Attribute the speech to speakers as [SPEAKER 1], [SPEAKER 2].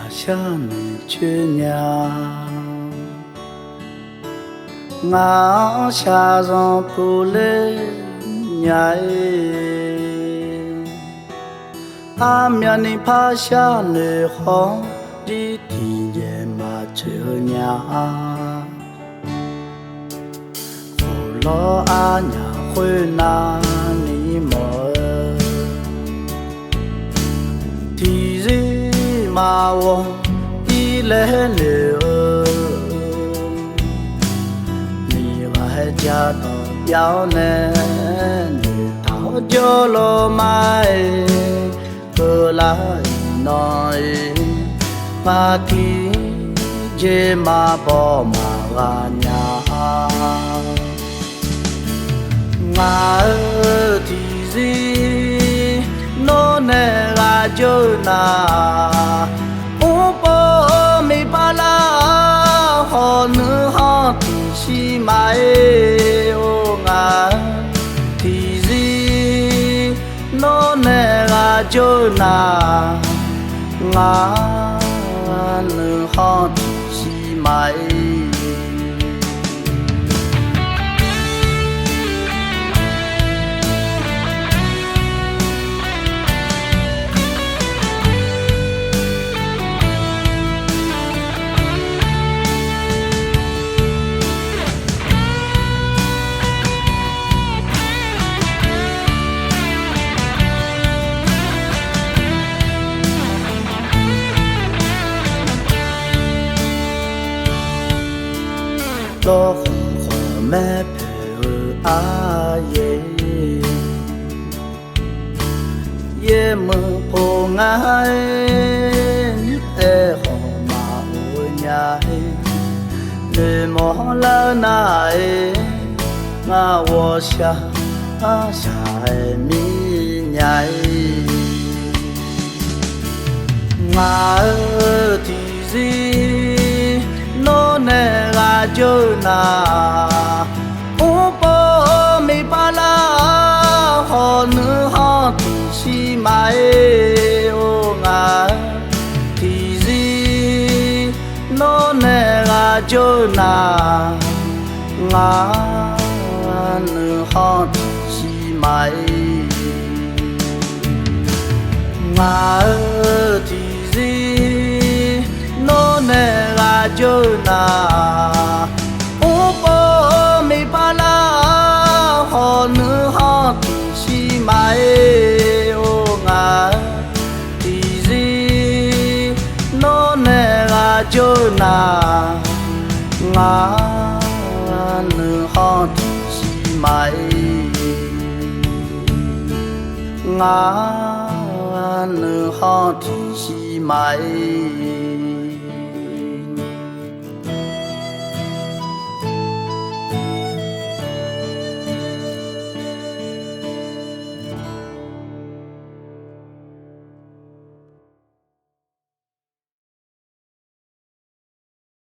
[SPEAKER 1] 下你去娘，我下上不来娘，阿面你趴下你好，你听见嘛这娘，不老阿娘会拿你么？提日嘛我一来了，你还家到要呢，你到就了买。cơ lá nói mà thì dễ mà bỏ mà gà nhà ngà thì gì nó nè là chơi na ô bố mi ba la họ nữ họ thì xí mãi ô ngà thì gì nó nè là chơi na ngà nữ họ thì xí mãi lo khổ mẹ phê a ye ye mơ phô ngài e khổ mà ô nhai nơi mò la nai ngà wo xa a xa mi nhai ngà thì gì nó nè là chơi na ô bố mi ba la họ nữ họ thì xí mãi ô ngà thì gì nó nè là chơi na ngà nữ họ thì xí mãi ngà thì gì nó nè là chơi na ô bố mi ba la họ nữ họ thì xí mãi ô ngà thì gì nó nè là chơi na ngà nữ họ thì xí mãi ngà nữ họ thì xí mãi